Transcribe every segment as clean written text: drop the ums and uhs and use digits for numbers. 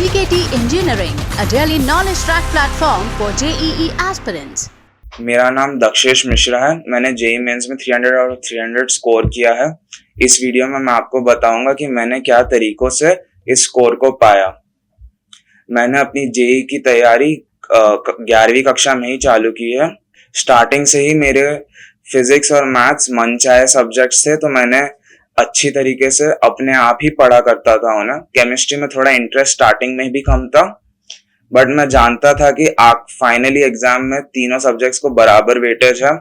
LKT Engineering, a daily knowledge track platform for JEE aspirants. मेरा नाम दक्षेश मिश्रा है। मैंने जेईई मेंस में 300 और 300 स्कोर किया है। इस वीडियो में मैं आपको बताऊंगा कि मैंने क्या तरीकों से इस स्कोर को पाया। मैंने अपनी जेईई की तैयारी 11वीं कक्षा में ही चालू की है। स्टार्टिंग से ही मेरे फिजिक्स और मैथ्स मनचाहे सब्जेक्ट्स थे, तो मैंने अच्छी तरीके से अपने आप ही पढ़ा करता था उन्हें। केमिस्ट्री में थोड़ा इंटरेस्ट स्टार्टिंग में भी कम था, बट मैं जानता था कि फाइनली एग्जाम में तीनों सब्जेक्ट्स को बराबर वेटेज है,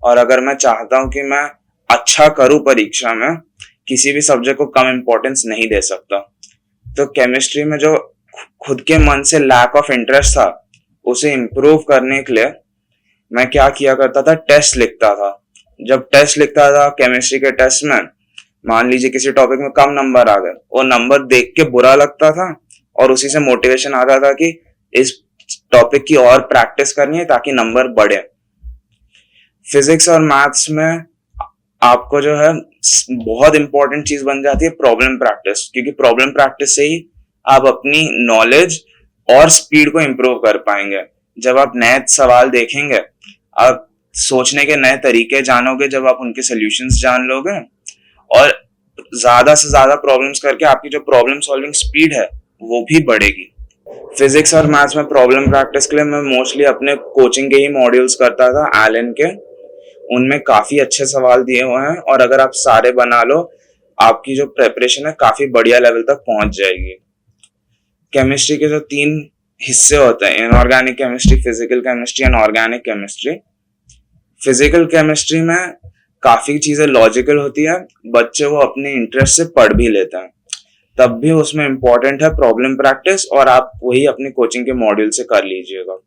और अगर मैं चाहता हूं कि मैं अच्छा करूं परीक्षा में, किसी भी सब्जेक्ट को कम इंपॉर्टेंस नहीं दे सकता। तो केमिस्ट्री में जो खुद के मन से लैक ऑफ इंटरेस्ट था, उसे इम्प्रूव करने के लिए मैं क्या किया करता था, टेस्ट लिखता था। जब टेस्ट लिखता था केमिस्ट्री के टेस्ट में, मान लीजिए किसी टॉपिक में कम नंबर आ गए, वो नंबर देख के बुरा लगता था और उसी से मोटिवेशन आता था कि इस टॉपिक की और प्रैक्टिस करनी है ताकि नंबर बढ़े। फिजिक्स और मैथ्स में आपको जो है बहुत इंपॉर्टेंट चीज बन जाती है प्रॉब्लम प्रैक्टिस, क्योंकि प्रॉब्लम प्रैक्टिस से ही आप अपनी नॉलेज और स्पीड को इंप्रूव कर पाएंगे। जब आप नए सवाल देखेंगे, आप सोचने के नए तरीके जानोगे, जब आप उनके सॉल्यूशंस जान लोगे, और ज्यादा से ज्यादा प्रॉब्लम्स करके आपकी जो प्रॉब्लम सॉल्विंग स्पीड है वो भी बढ़ेगी। फिजिक्स और मैथ्स में प्रॉब्लम प्रैक्टिस के लिए मैं मोस्टली अपने कोचिंग के ही मॉड्यूल्स करता था, एलन के। उनमें काफी अच्छे सवाल दिए हुए हैं, और अगर आप सारे बना लो, आपकी जो प्रेपरेशन है काफी बढ़िया लेवल तक पहुंच जाएगी। केमिस्ट्री के जो 3 हिस्से होते हैं, inorganic chemistry, physical chemistry and organic chemistry. Physical chemistry में काफी चीजें लॉजिकल होती है, बच्चे वो अपने इंटरेस्ट से पढ़ भी लेते हैं, तब भी उसमें इंपॉर्टेंट है प्रॉब्लम प्रैक्टिस, और आप वही अपनी कोचिंग के मॉड्यूल से कर लीजिएगा।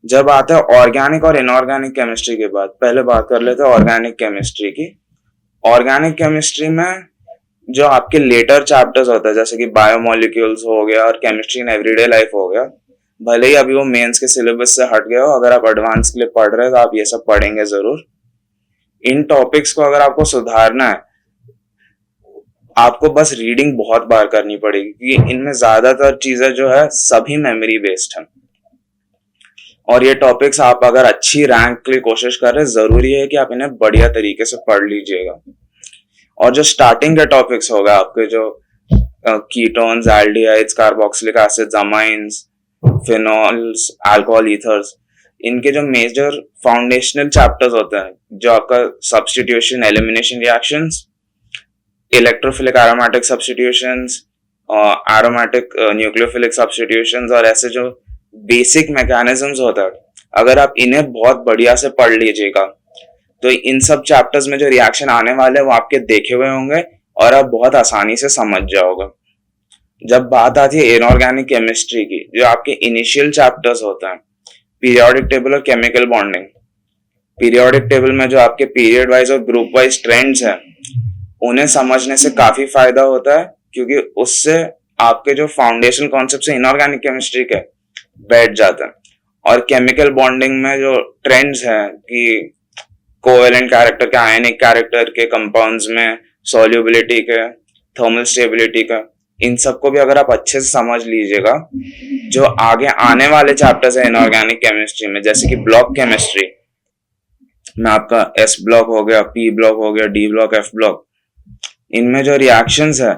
जब आता है ऑर्गेनिक और इनऑर्गेनिक केमिस्ट्री के बाद, पहले बात कर लेते हैं ऑर्गेनिक केमिस्ट्री की। ऑर्गेनिक केमिस्ट्री में जो आपके लेटर चैप्टर्स होते हैं, जैसे कि बायोमोलिक्यूल्स हो गया और केमिस्ट्री इन एवरीडे लाइफ हो गया, भले ही अभी वो मेंस के सिलेबस से हट गया हो, अगर आप एडवांस के लिए पढ़ रहे हो तो आप ये सब पढ़ेंगे जरूर। इन टॉपिक्स को अगर आपको सुधारना है, आपको बस रीडिंग बहुत बार करनी पड़ेगी, क्योंकि इनमें ज्यादातर चीजें जो है सभी मेमोरी बेस्ड हैं। और ये टॉपिक्स आप अगर अच्छी रैंक के लिए कोशिश कर रहे हैं, जरूरी है कि आप इन्हें बढ़िया तरीके से पढ़ लीजिएगा। और जो स्टार्टिंग के टॉपिक्स होगा आपके, जो ketones, aldehydes, carboxylic acids, amines, phenols, alcohol ethers, इनके जो मेजर फाउंडेशनल चैप्टर्स होते हैं, जो आपका substitution, elimination reactions, electrophilic aromatic substitutions, aromatic nucleophilic substitutions, और ऐसे जो बेसिक मैकेनिज्म्स होता है, अगर आप इन्हें बहुत बढ़िया से पढ़ लीजिएगा, तो इन सब चैप्टर्स में जो रिएक्शन आने वाले हैं वो आपके देखे हुए होंगे और आप बहुत आसानी से समझ जाओगे। जब बात आती है इनऑर्गेनिक केमिस्ट्री की, जो आपके इनिशियल चैप्टर्स होते हैं, पीरियोडिक टेबल और केमिकल बॉन्डिंग। पीरियोडिक टेबल में जो आपके पीरियड वाइज और ग्रुप वाइज ट्रेंड्स हैं, उन्हें समझने से काफी फायदा होता है, क्योंकि उससे आपके जो फाउंडेशनल कॉन्सेप्ट्स हैं इनऑर्गेनिक केमिस्ट्री के बैठ जाते हैं। और केमिकल बॉन्डिंग में जो ट्रेंड्स हैं कि कोवेलेंट कैरेक्टर के, आयनिक कैरेक्टर के, कंपाउंड्स में सॉल्युबिलिटी के, थर्मल स्टेबिलिटी का, इन सबको भी अगर आप अच्छे से समझ लीजिएगा, जो आगे आने वाले चैप्टर्स है इनऑर्गेनिक केमिस्ट्री में, जैसे कि ब्लॉक केमिस्ट्री में आपका एस ब्लॉक हो गया, पी ब्लॉक हो गया, डी ब्लॉक, एफ ब्लॉक, इनमें जो रिएक्शंस है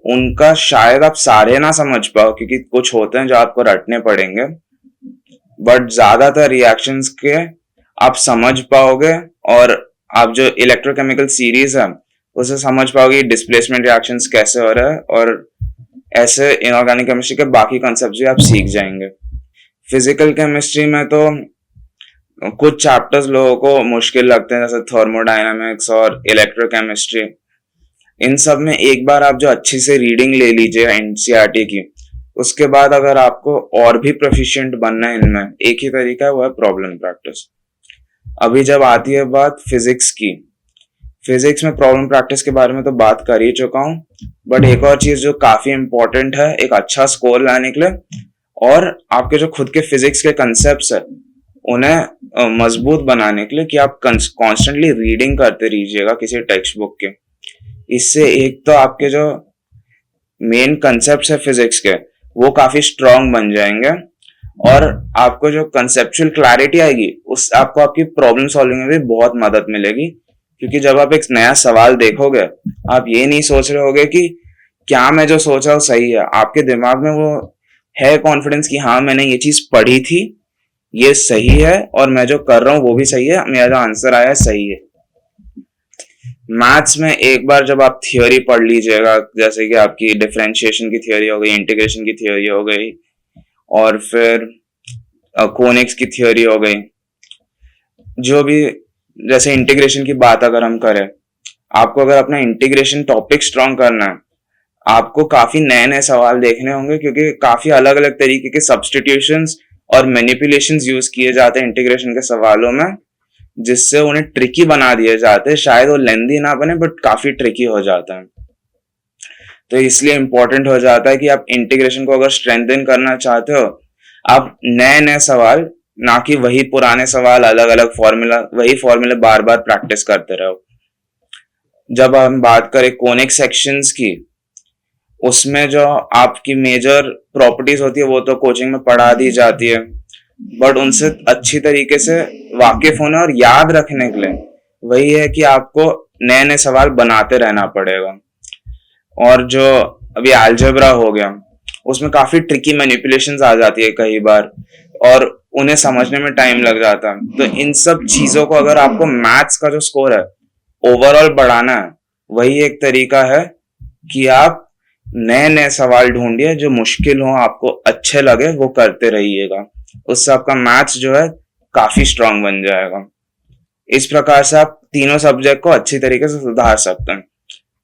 उनका शायद आप सारे ना समझ पाओ, क्योंकि कुछ होते हैं जो आपको रटने पड़ेंगे, बट ज्यादातर रिएक्शंस के आप समझ पाओगे, और आप जो इलेक्ट्रोकेमिकल सीरीज है उसे समझ पाओगे, डिस्प्लेसमेंट रिएक्शंस कैसे हो रहा है, और ऐसे इनऑर्गेनिक केमिस्ट्री के बाकी कॉन्सेप्ट्स भी आप सीख जाएंगे। फिजिकल केमिस्ट्री में तो कुछ चैप्टर्स लोगों को मुश्किल लगते हैं, जैसे थर्मोडायनामिक्स और इलेक्ट्रोकेमिस्ट्री। इन सब में एक बार आप जो अच्छी से रीडिंग ले लीजिए एनसीईआरटी की, उसके बाद अगर आपको और भी प्रोफिशिएंट बनना है इनमें, एक ही तरीका है, वो है प्रॉब्लम प्रैक्टिस। अभी जब आती है बात फिजिक्स की, फिजिक्स में प्रॉब्लम प्रैक्टिस के बारे में तो बात कर ही चुका हूं, बट एक और चीज जो काफी इंपॉर्टेंट है एक अच्छा स्कोर लाने के लिए, और आपके जो खुद के फिजिक्स के कंसेप्ट्स है उन्हें मजबूत बनाने के लिए, कि आप कॉन्स्टेंटली रीडिंग करते रहिएगा किसी टेक्स्ट बुक के। इससे एक तो आपके जो मेन कंसेप्ट्स है फिजिक्स के, वो काफी स्ट्रांग बन जाएंगे, और आपको जो कंसेप्चुअल क्लैरिटी आएगी उस आपको आपकी प्रॉब्लम सॉल्विंग में भी बहुत मदद मिलेगी। क्योंकि जब आप एक नया सवाल देखोगे, आप ये नहीं सोच रहे होगे कि क्या मैं जो सोचा वो सही है। आपके दिमाग में वो है कॉन्फिडेंस कि हाँ मैंने ये चीज पढ़ी थी, ये सही है, और मैं जो कर रहा हूँ वो भी सही है, मेरा जो आंसर आया है सही है। मैथ्स में एक बार जब आप थियोरी पढ़ लीजिएगा, जैसे कि आपकी डिफरेंशिएशन की थियोरी हो गई, इंटीग्रेशन की थियोरी हो गई, और फिर कोनिक्स की थियोरी हो गई, जो भी, जैसे इंटीग्रेशन की बात अगर हम करें, आपको अगर अपना इंटीग्रेशन टॉपिक स्ट्रॉन्ग करना है, आपको काफी नए नए सवाल देखने होंगे, क्योंकि काफी अलग अलग तरीके के सब्सटीट्यूशंस और मैनिपुलेशंस यूज किए जाते हैं इंटीग्रेशन के सवालों में, जिससे उन्हें ट्रिकी बना दिए जाते हैं। शायद वो लेंदी ना बने, बट काफी ट्रिकी हो जाता है। तो इसलिए इंपॉर्टेंट हो जाता है कि आप इंटीग्रेशन को अगर स्ट्रेंथन करना चाहते हो, आप नए नए सवाल, ना कि वही पुराने सवाल, अलग अलग फॉर्मूला, वही फॉर्मूले बार बार प्रैक्टिस करते रहो। जब हम बात करें कोनिक सेक्शंस की, उसमें जो आपकी मेजर प्रॉपर्टीज होती है वो तो कोचिंग में पढ़ा दी जाती है, बट उनसे अच्छी तरीके से वाकिफ होने और याद रखने के लिए वही है कि आपको नए नए सवाल बनाते रहना पड़ेगा। और जो अभी अलजेब्रा हो गया, उसमें काफी ट्रिकी मैनिपुलेशंस आ जाती है कई बार, और उन्हें समझने में टाइम लग जाता है। तो इन सब चीजों को अगर आपको मैथ्स का जो स्कोर है ओवरऑल बढ़ाना है, वही एक तरीका है कि आप नए नए सवाल ढूंढिए जो मुश्किल हो, आपको अच्छे लगे, वो करते रहिएगा। उससे आपका मैथ्स जो है काफी स्ट्रांग बन जाएगा। इस प्रकार से आप तीनों सब्जेक्ट को अच्छी तरीके से सुधार सकते हैं।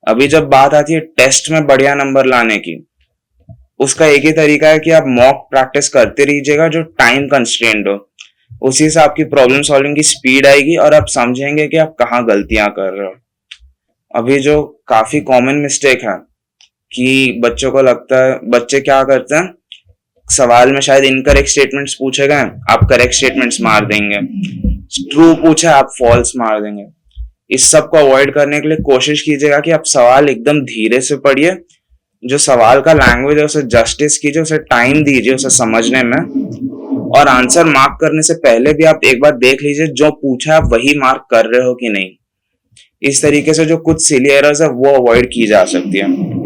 अभी जब बात आती है टेस्ट में बढ़िया नंबर लाने की, उसका एक ही तरीका है कि आप मॉक प्रैक्टिस करते रहिएगा जो टाइम कंस्ट्रेंट हो। उसी से आपकी प्रॉब्लम सॉल्विंग की स्पीड आएगी और आप समझेंगे कि आप कहाँ गलतियां कर रहे हो। अभी जो काफी कॉमन मिस्टेक है कि बच्चों को लगता है, बच्चे क्या करते हैं, सवाल में शायद इनकरेक्ट स्टेटमेंट्स पूछे गए, आप करेक्ट स्टेटमेंट्स मार देंगे, ट्रू पूछे आप फॉल्स मार देंगे। इस सब को अवॉइड करने के लिए कोशिश कीजिएगा कि आप सवाल एकदम धीरे से पढ़िए, जो सवाल का लैंग्वेज है उसे जस्टिस कीजिए, उसे टाइम दीजिए उसे समझने में, और आंसर मार्क करने से पहले भी आप एक बार देख लीजिए जो पूछा आप वही मार्क कर रहे हो कि नहीं। इस तरीके से जो कुछ सिली एरर्स है वो अवॉइड की जा सकती है।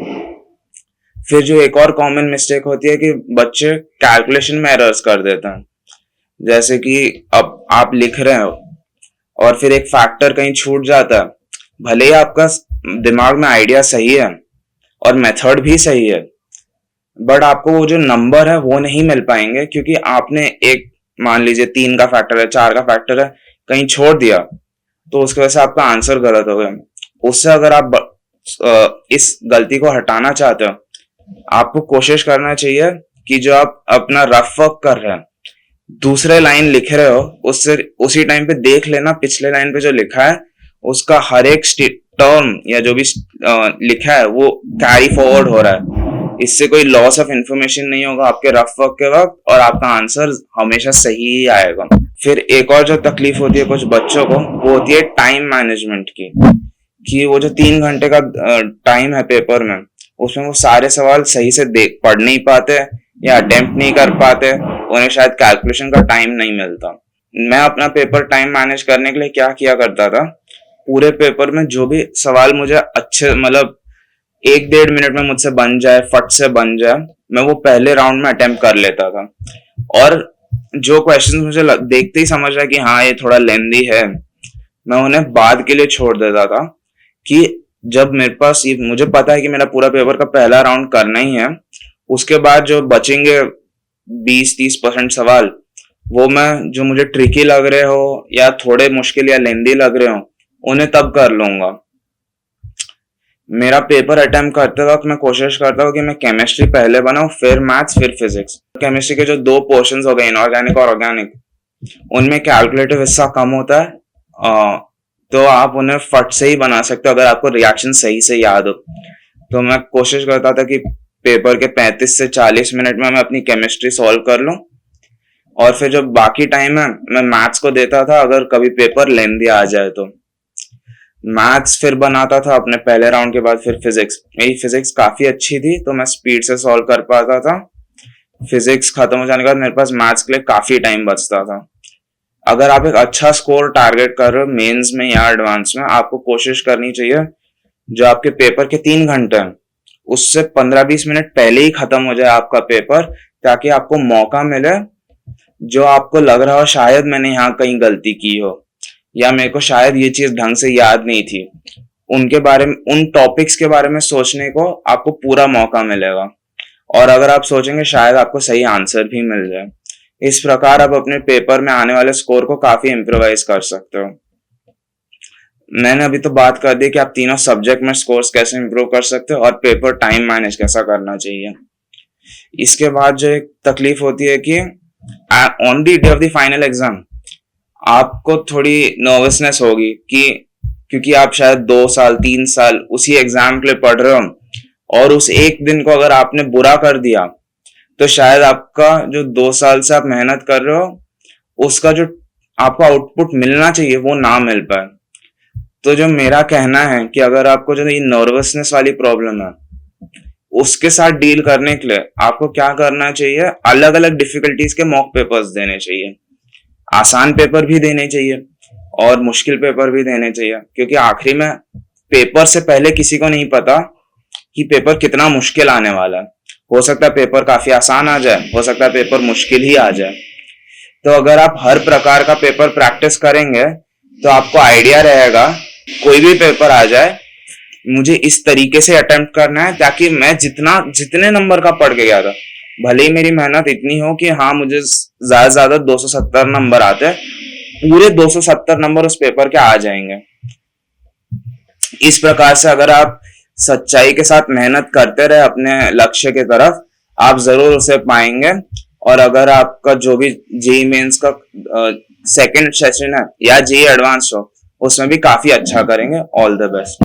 फिर जो एक और कॉमन मिस्टेक होती है कि बच्चे कैलकुलेशन में एरर्स कर देते हैं। जैसे कि अब आप लिख रहे हो और फिर एक फैक्टर कहीं छूट जाता है, भले ही आपका दिमाग में आइडिया सही है और मेथड भी सही है, बट आपको वो जो नंबर है वो नहीं मिल पाएंगे, क्योंकि आपने एक, मान लीजिए 3 का फैक्टर है, 4 का फैक्टर है, कहीं छोड़ दिया, तो उसकी वजह से आपका आंसर गलत हो गया। उससे अगर आप इस गलती को हटाना चाहते हो, आपको कोशिश करना चाहिए कि जो आप अपना रफ वर्क कर रहे हैं, दूसरे लाइन लिख रहे हो, उससे उसी टाइम पे देख लेना पिछले लाइन पे जो लिखा है उसका हर एक टर्म या जो भी लिखा है वो कैरी फॉरवर्ड हो रहा है। इससे कोई लॉस ऑफ इंफॉर्मेशन नहीं होगा आपके रफ वर्क के वक्त, और आपका आंसर हमेशा सही ही आएगा। फिर एक और जो तकलीफ होती है कुछ बच्चों को, वो होती है टाइम मैनेजमेंट की, कि वो जो 3 घंटे का टाइम है पेपर में, उसमें वो सारे सवाल सही से देख पढ़ नहीं पाते या अटेम्प्ट नहीं कर पाते, उन्हें शायद कैलकुलेशन का टाइम नहीं मिलता। मैं अपना पेपर टाइम मैनेज करने के लिए क्या किया करता था, पूरे पेपर में जो भी सवाल मुझे अच्छे, मतलब 1-1.5 मिनट में मुझसे बन जाए, फट से बन जाए, मैं वो पहले राउंड में अटेम्प्ट कर लेता था। और जो क्वेश्चन मुझे देखते ही समझ रहा है कि हाँ ये थोड़ा लेंदी है, मैं उन्हें बाद के लिए छोड़ देता था। कि जब मेरे पास मुझे पता है कि मेरा पूरा पेपर का पहला राउंड करना ही है, उसके बाद जो बचेंगे 20-30% सवाल, वो मैं जो मुझे ट्रिकी लग रहे हो या थोड़े मुश्किल या लेंदी लग रहे हो, उन्हें तब कर लूंगा। मेरा पेपर अटेम्प्ट करते वक्त मैं कोशिश करता हूँ कि मैं केमिस्ट्री पहले बनाऊं, फिर मैथ्स, फिर फिजिक्स। केमिस्ट्री के जो 2 पोर्शंस हो गए, इनऑर्गेनिक और ऑर्गेनिक, उनमें कैलकुलेटिव हिस्सा कम होता है, तो आप उन्हें फट से ही बना सकते हो अगर आपको रिएक्शन सही से याद हो। तो मैं कोशिश करता था कि पेपर के 35 से 40 मिनट में मैं अपनी केमिस्ट्री सॉल्व कर लूं, और फिर जो बाकी टाइम है मैं मैथ्स को देता था अगर कभी पेपर लेंदी आ जाए तो। मैथ्स फिर बनाता था अपने पहले राउंड के बाद। फिर फिजिक्स, मेरी फिजिक्स काफी अच्छी थी तो मैं स्पीड से सॉल्व कर पाता था, फिजिक्स खत्म हो जाने के बाद मेरे पास मैथ्स के लिए काफी टाइम बचता था। अगर आप एक अच्छा स्कोर टारगेट कर रहे हो मेंस में या एडवांस में, आपको कोशिश करनी चाहिए जो आपके पेपर के 3 घंटे हैं उससे 15-20 मिनट पहले ही खत्म हो जाए आपका पेपर, ताकि आपको मौका मिले जो आपको लग रहा हो शायद मैंने यहाँ कहीं गलती की हो या मेरे को शायद ये चीज ढंग से याद नहीं थी, उनके बारे में, उन टॉपिक्स के बारे में सोचने को आपको पूरा मौका मिलेगा। और अगर आप सोचेंगे शायद आपको सही आंसर भी मिल जाए। इस प्रकार आप अपने पेपर में आने वाले स्कोर को काफी इम्प्रोवाइज कर सकते हो। मैंने अभी तो बात कर दी कि आप तीनों सब्जेक्ट में स्कोर्स कैसे इंप्रूव कर सकते हो और पेपर टाइम मैनेज कैसा करना चाहिए। इसके बाद जो एक तकलीफ होती है कि on the day of the final exam आपको थोड़ी नर्वसनेस होगी कि क्योंकि आप शायद 2 साल 3 साल उसी एग्जाम के लिए पढ़ रहे हो और उस एक दिन को अगर आपने बुरा कर दिया तो शायद आपका जो 2 साल से आप मेहनत कर रहे हो उसका जो आपको आउटपुट मिलना चाहिए वो ना मिल पाए। तो जो मेरा कहना है कि अगर आपको जो ये नर्वसनेस वाली प्रॉब्लम है उसके साथ डील करने के लिए आपको क्या करना चाहिए, अलग अलग डिफिकल्टीज के मॉक पेपर्स देने चाहिए। आसान पेपर भी देने चाहिए और मुश्किल पेपर भी देने चाहिए, क्योंकि आखिरी में पेपर से पहले किसी को नहीं पता कि पेपर कितना मुश्किल आने वाला है। हो सकता है पेपर काफी आसान आ जाए, हो सकता है पेपर मुश्किल ही आ जाए। तो अगर आप हर प्रकार का पेपर प्रैक्टिस करेंगे तो आपको आइडिया रहेगा कोई भी पेपर आ जाए मुझे इस तरीके से अटेम्प्ट करना है ताकि मैं जितने नंबर का पढ़ के गया था, भले ही मेरी मेहनत इतनी हो कि हाँ मुझे ज्यादा से ज्यादा 270 नंबर आते हैं, पूरे 270 नंबर उस पेपर के आ जाएंगे। इस प्रकार से अगर आप सच्चाई के साथ मेहनत करते रहे अपने लक्ष्य की तरफ, आप जरूर उसे पाएंगे। और अगर आपका जो भी जेईई मेंस का सेकंड सेशन है या जेईई एडवांस हो उसमें भी काफी अच्छा करेंगे। All the best.